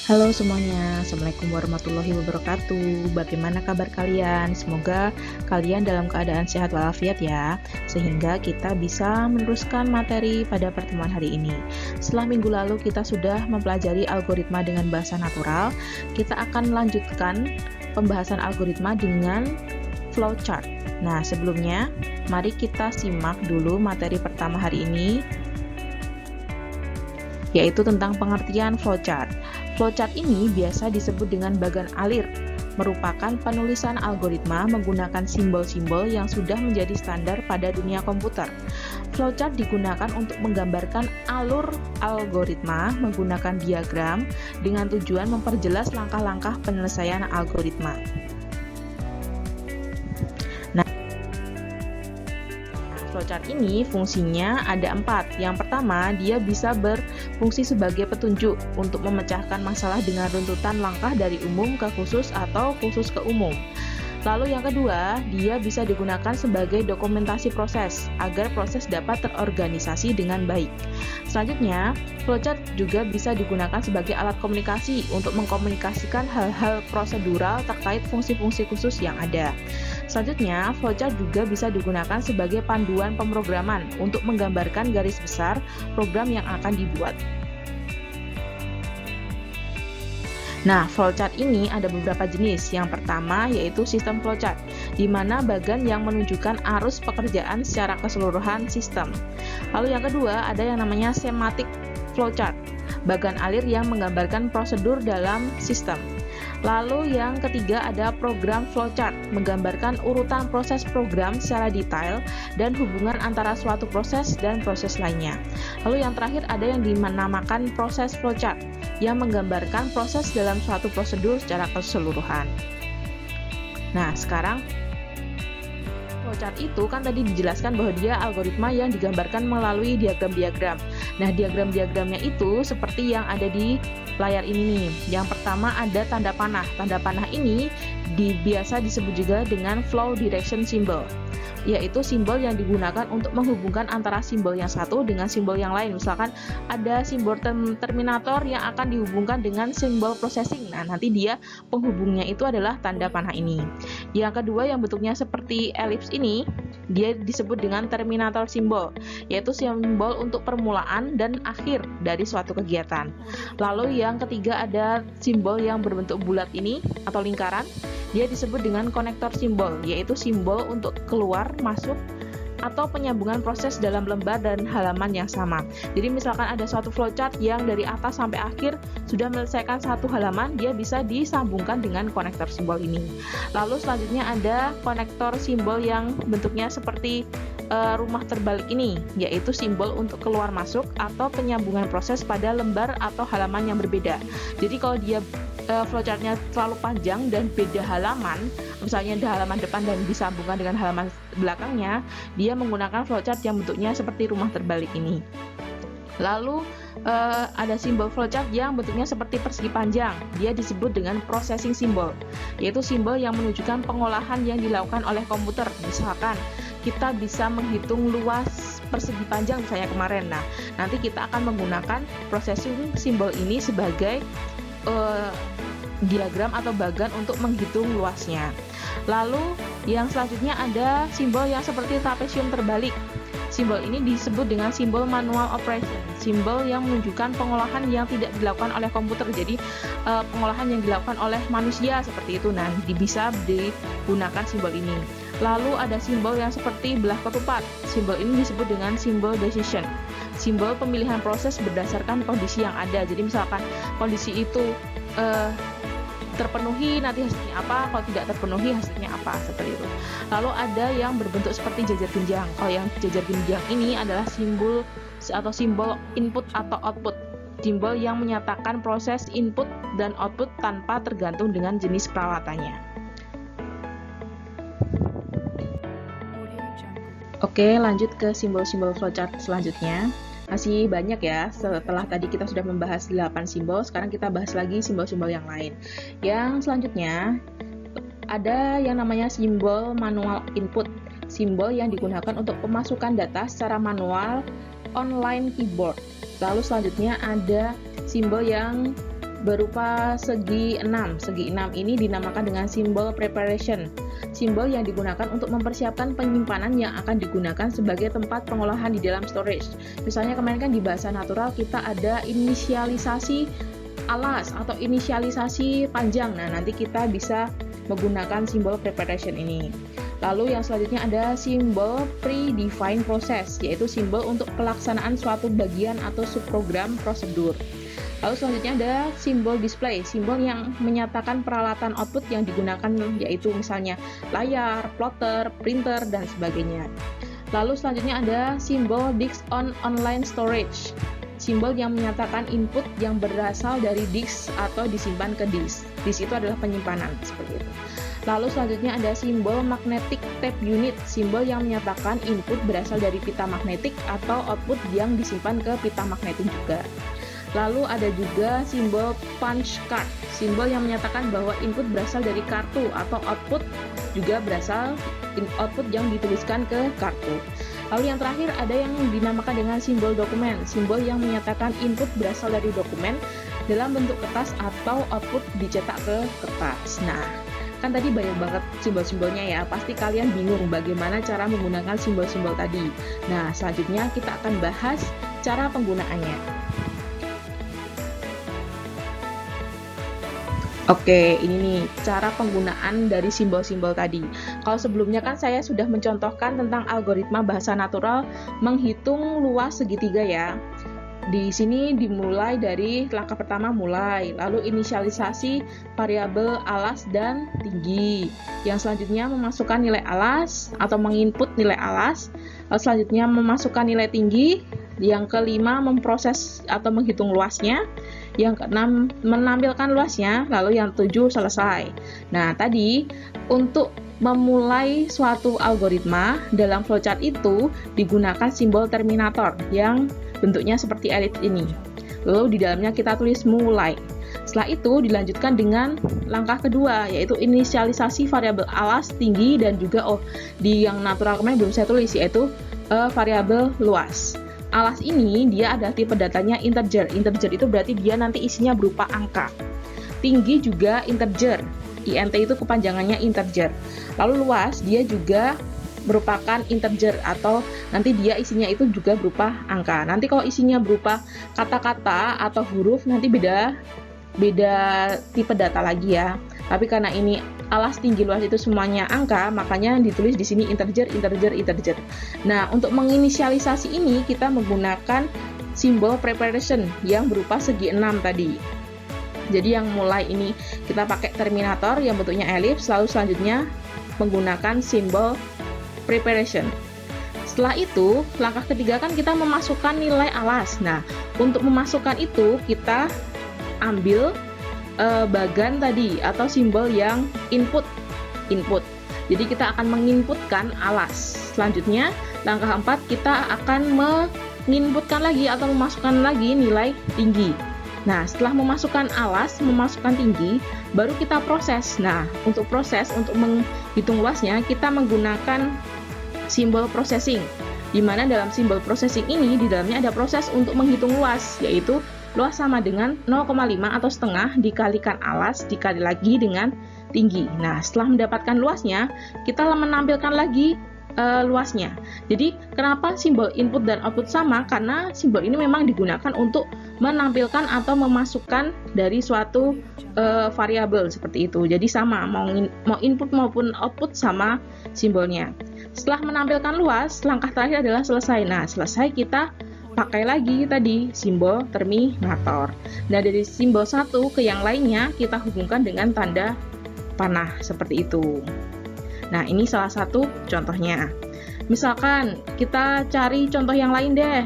Halo semuanya, Assalamualaikum warahmatullahi wabarakatuh. Bagaimana kabar kalian? Semoga kalian dalam keadaan sehat walafiat ya, sehingga kita bisa meneruskan materi pada pertemuan hari ini. Setelah minggu lalu kita sudah mempelajari algoritma dengan bahasa natural, kita akan melanjutkan pembahasan algoritma dengan flowchart. Nah, sebelumnya, mari kita simak dulu materi pertama hari ini, yaitu tentang pengertian flowchart. Flowchart ini biasa disebut dengan bagan alir, merupakan penulisan algoritma menggunakan simbol-simbol yang sudah menjadi standar pada dunia komputer. Flowchart digunakan untuk menggambarkan alur algoritma menggunakan diagram dengan tujuan memperjelas langkah-langkah penyelesaian algoritma. Flowchart ini fungsinya ada 4. Yang pertama, dia bisa berfungsi sebagai petunjuk untuk memecahkan masalah dengan runtutan langkah dari umum ke khusus atau khusus ke umum. Lalu yang kedua, dia bisa digunakan sebagai dokumentasi proses agar proses dapat terorganisasi dengan baik. Selanjutnya, flowchart juga bisa digunakan sebagai alat komunikasi untuk mengkomunikasikan hal-hal prosedural terkait fungsi-fungsi khusus yang ada. Selanjutnya, flowchart juga bisa digunakan sebagai panduan pemrograman untuk menggambarkan garis besar program yang akan dibuat. Nah, flowchart ini ada beberapa jenis. Yang pertama yaitu sistem flowchart, di mana bagan yang menunjukkan arus pekerjaan secara keseluruhan sistem. Lalu yang kedua ada yang namanya semantic flowchart, bagan alir yang menggambarkan prosedur dalam sistem. Lalu yang ketiga ada program flowchart, menggambarkan urutan proses program secara detail dan hubungan antara suatu proses dan proses lainnya. Lalu yang terakhir ada yang dinamakan proses flowchart, yang menggambarkan proses dalam suatu prosedur secara keseluruhan. Nah, sekarang flowchart itu kan tadi dijelaskan bahwa dia algoritma yang digambarkan melalui diagram-diagram. Nah, diagram-diagramnya itu seperti yang ada di layar ini nih. Yang pertama ada tanda panah. Tanda panah ini biasa disebut juga dengan flow direction symbol, yaitu simbol yang digunakan untuk menghubungkan antara simbol yang satu dengan simbol yang lain. Misalkan ada simbol terminator yang akan dihubungkan dengan simbol processing. Nah, nanti dia penghubungnya itu adalah tanda panah ini. Yang kedua yang bentuknya seperti elips ini, dia disebut dengan terminator symbol, yaitu simbol untuk permulaan dan akhir dari suatu kegiatan. Lalu yang ketiga ada simbol yang berbentuk bulat ini atau lingkaran. Dia disebut dengan konektor simbol, yaitu simbol untuk keluar, masuk, atau penyambungan proses dalam lembar dan halaman yang sama. Jadi misalkan ada suatu flowchart yang dari atas sampai akhir sudah menyelesaikan satu halaman, dia bisa disambungkan dengan konektor simbol ini. Lalu selanjutnya ada konektor simbol yang bentuknya seperti rumah terbalik ini, yaitu simbol untuk keluar masuk atau penyambungan proses pada lembar atau halaman yang berbeda. Jadi kalau dia flowchartnya terlalu panjang dan beda halaman, misalnya di halaman depan dan disambungkan dengan halaman belakangnya, dia menggunakan flowchart yang bentuknya seperti rumah terbalik ini. Lalu ada simbol flowchart yang bentuknya seperti persegi panjang. Dia disebut dengan processing symbol, yaitu simbol yang menunjukkan pengolahan yang dilakukan oleh komputer. Misalkan kita bisa menghitung luas persegi panjang misalnya kemarin. Nah, nanti kita akan menggunakan processing symbol ini sebagai diagram atau bagan untuk menghitung luasnya. Lalu yang selanjutnya ada simbol yang seperti trapesium terbalik. Simbol ini disebut dengan simbol manual operation, simbol yang menunjukkan pengolahan yang tidak dilakukan oleh komputer. Jadi pengolahan yang dilakukan oleh manusia seperti itu. Nah, bisa digunakan simbol ini. Lalu ada simbol yang seperti belah ketupat. Simbol ini disebut dengan simbol decision, simbol pemilihan proses berdasarkan kondisi yang ada. Jadi misalkan kondisi itu terpenuhi, nanti hasilnya apa, kalau tidak terpenuhi hasilnya apa, seperti itu. Lalu ada yang berbentuk seperti jajar genjang. Kalau yang jajar genjang ini adalah simbol atau simbol input atau output, simbol yang menyatakan proses input dan output tanpa tergantung dengan jenis peralatannya. Oke, lanjut ke simbol-simbol flowchart selanjutnya. Masih banyak ya, setelah tadi kita sudah membahas 8 simbol, sekarang kita bahas lagi simbol-simbol yang lain. Yang selanjutnya, ada yang namanya simbol manual input, simbol yang digunakan untuk pemasukan data secara manual online keyboard. Lalu selanjutnya ada simbol yang berupa segi 6. Segi 6 ini dinamakan dengan simbol preparation. Simbol yang digunakan untuk mempersiapkan penyimpanan yang akan digunakan sebagai tempat pengolahan di dalam storage. Misalnya kemarin kan di bahasa natural kita ada inisialisasi alas atau inisialisasi panjang. Nah, nanti kita bisa menggunakan simbol preparation ini. Lalu yang selanjutnya ada simbol predefined process, yaitu simbol untuk pelaksanaan suatu bagian atau subprogram prosedur. Lalu selanjutnya ada simbol display, simbol yang menyatakan peralatan output yang digunakan, yaitu misalnya layar, plotter, printer, dan sebagainya. Lalu selanjutnya ada simbol disk on online storage, simbol yang menyatakan input yang berasal dari disk atau disimpan ke disk. Disk itu adalah penyimpanan, seperti itu. Lalu selanjutnya ada simbol magnetic tape unit, simbol yang menyatakan input berasal dari pita magnetik atau output yang disimpan ke pita magnetik juga. Lalu ada juga simbol punch card, simbol yang menyatakan bahwa input berasal dari kartu atau output juga berasal output yang dituliskan ke kartu. Lalu yang terakhir ada yang dinamakan dengan simbol dokumen, simbol yang menyatakan input berasal dari dokumen dalam bentuk kertas atau output dicetak ke kertas. Nah, kan tadi banyak banget simbol-simbolnya ya, pasti kalian bingung bagaimana cara menggunakan simbol-simbol tadi. Nah, selanjutnya kita akan bahas cara penggunaannya. Oke, ini nih cara penggunaan dari simbol-simbol tadi. Kalau sebelumnya kan saya sudah mencontohkan tentang algoritma bahasa natural menghitung luas segitiga ya. Di sini dimulai dari langkah pertama mulai, lalu inisialisasi variabel alas dan tinggi. Yang selanjutnya memasukkan nilai alas atau menginput nilai alas. Lalu selanjutnya memasukkan nilai tinggi. Yang kelima memproses atau menghitung luasnya. Yang keenam menampilkan luasnya, lalu yang tujuh selesai. Nah, tadi untuk memulai suatu algoritma dalam flowchart itu digunakan simbol terminator yang bentuknya seperti ellipse ini. Lalu di dalamnya kita tulis mulai. Setelah itu dilanjutkan dengan langkah kedua, yaitu inisialisasi variabel alas, tinggi, dan juga di yang natural kemarin belum saya tulis, yaitu variabel luas. Alas ini dia ada tipe datanya integer. Integer itu berarti dia nanti isinya berupa angka. Tinggi juga integer. INT itu kepanjangannya integer. Lalu luas dia juga merupakan integer atau nanti dia isinya itu juga berupa angka. Nanti kalau isinya berupa kata-kata atau huruf nanti beda tipe data lagi ya. Tapi karena ini alas, tinggi, luas itu semuanya angka, makanya ditulis di sini integer, integer, integer. Nah, untuk menginisialisasi ini kita menggunakan simbol preparation yang berupa segi 6 tadi. Jadi yang mulai ini kita pakai terminator yang bentuknya ellipse, lalu selanjutnya menggunakan simbol preparation. Setelah itu, langkah ketiga kan kita memasukkan nilai alas. Nah, untuk memasukkan itu kita ambil bagan tadi atau simbol yang input. Jadi kita akan menginputkan alas. Selanjutnya, langkah 4 kita akan menginputkan lagi atau memasukkan lagi nilai tinggi. Nah, setelah memasukkan alas, memasukkan tinggi, baru kita proses. Nah, untuk proses, untuk menghitung luasnya, kita menggunakan simbol processing. Di mana dalam simbol processing ini, di dalamnya ada proses untuk menghitung luas, yaitu luas sama dengan 0,5 atau setengah dikalikan alas dikali lagi dengan tinggi. Nah, setelah mendapatkan luasnya, kita menampilkan lagi luasnya. Jadi, kenapa simbol input dan output sama? Karena simbol ini memang digunakan untuk menampilkan atau memasukkan dari suatu variabel seperti itu. Jadi sama, mau input maupun output sama simbolnya. Setelah menampilkan luas, langkah terakhir adalah selesai. Nah, selesai kita pakai lagi tadi simbol terminator. Nah, dari simbol satu ke yang lainnya kita hubungkan dengan tanda panah seperti itu. Nah, ini salah satu contohnya. Misalkan kita cari contoh yang lain deh.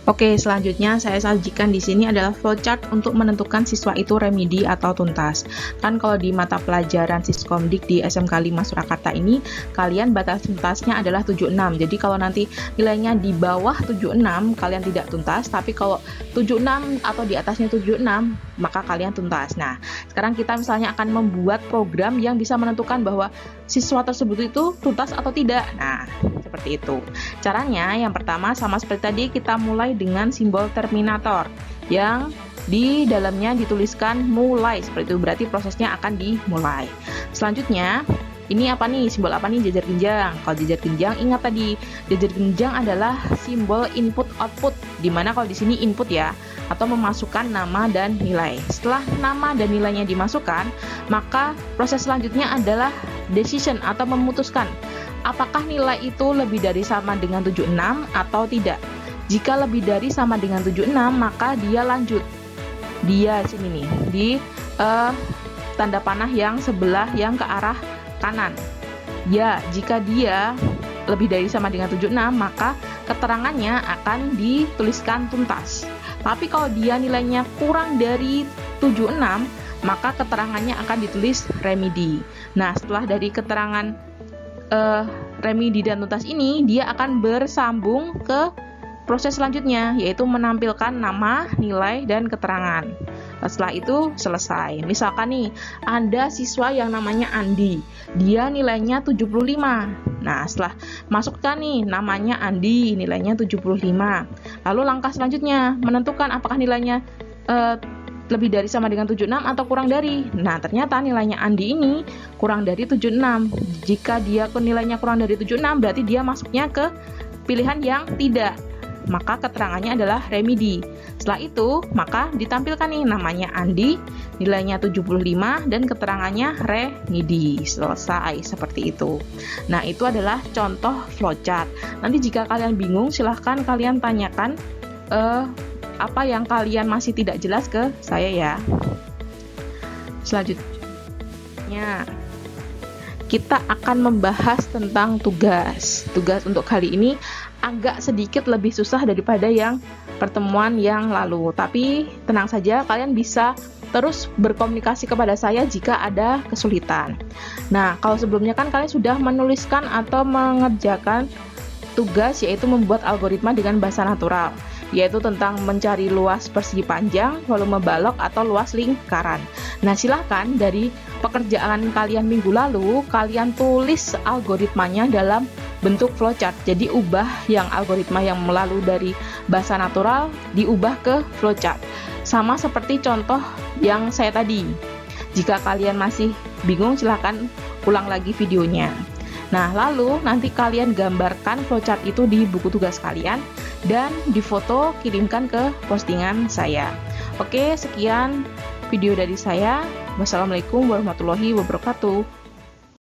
Oke, selanjutnya saya sajikan di sini adalah flowchart untuk menentukan siswa itu remedi atau tuntas. Kan kalau di mata pelajaran Siskomdik di SMK 5 Surakarta ini, kalian batas tuntasnya adalah 76. Jadi kalau nanti nilainya di bawah 76, kalian tidak tuntas, tapi kalau 76 atau di atasnya 76, maka kalian tuntas. Nah, sekarang kita misalnya akan membuat program yang bisa menentukan bahwa siswa tersebut itu tuntas atau tidak. Nah, seperti itu. Caranya yang pertama sama seperti tadi, kita mulai dengan simbol terminator yang di dalamnya dituliskan mulai, seperti itu, berarti prosesnya akan dimulai. Selanjutnya, ini apa nih? Simbol apa nih? Jajar genjang. Kalau jajar genjang, ingat tadi, jajar genjang adalah simbol input output, dimana kalau di sini input ya, atau memasukkan nama dan nilai. Setelah nama dan nilainya dimasukkan, maka proses selanjutnya adalah decision atau memutuskan apakah nilai itu lebih dari sama dengan 76 atau tidak. Jika lebih dari sama dengan 76, maka dia lanjut. Dia sini nih, di tanda panah yang sebelah yang ke arah kanan. Ya, jika dia lebih dari sama dengan 76, maka keterangannya akan dituliskan tuntas. Tapi kalau dia nilainya kurang dari 76, maka keterangannya akan ditulis remedi. Nah, setelah dari keterangan remedi dan tuntas ini, dia akan bersambung ke proses selanjutnya, yaitu menampilkan nama, nilai, dan keterangan. Setelah itu selesai. Misalkan nih, ada siswa yang namanya Andi, dia nilainya 75. Nah, setelah masukkan nih namanya Andi, nilainya 75. Lalu langkah selanjutnya, menentukan apakah nilainya lebih dari sama dengan 76 atau kurang dari. Nah, ternyata nilainya Andi ini kurang dari 76. Jika dia nilainya kurang dari 76, berarti dia masuknya ke pilihan yang tidak. Maka keterangannya adalah remedi. Setelah itu, maka ditampilkan nih namanya Andi, nilainya 75, dan keterangannya remedi. Selesai, seperti itu. Nah, itu adalah contoh flowchart. Nanti jika kalian bingung, silahkan kalian tanyakan apa yang kalian masih tidak jelas ke saya ya. Selanjutnya, kita akan membahas tentang tugas. Tugas untuk kali ini agak sedikit lebih susah daripada yang pertemuan yang lalu. Tapi tenang saja, kalian bisa terus berkomunikasi kepada saya jika ada kesulitan. Nah, kalau sebelumnya kan kalian sudah menuliskan atau mengerjakan tugas, yaitu membuat algoritma dengan bahasa natural, yaitu tentang mencari luas persegi panjang, volume balok, atau luas lingkaran. Nah, silahkan dari pekerjaan kalian minggu lalu, kalian tulis algoritmanya dalam bentuk flowchart. Jadi ubah yang algoritma yang melalui dari bahasa natural diubah ke flowchart. Sama seperti contoh yang saya tadi. Jika kalian masih bingung, silahkan ulang lagi videonya. Nah, lalu nanti kalian gambarkan flowchart itu di buku tugas kalian dan difoto kirimkan ke postingan saya. Oke, sekian video dari saya. Wassalamualaikum warahmatullahi wabarakatuh.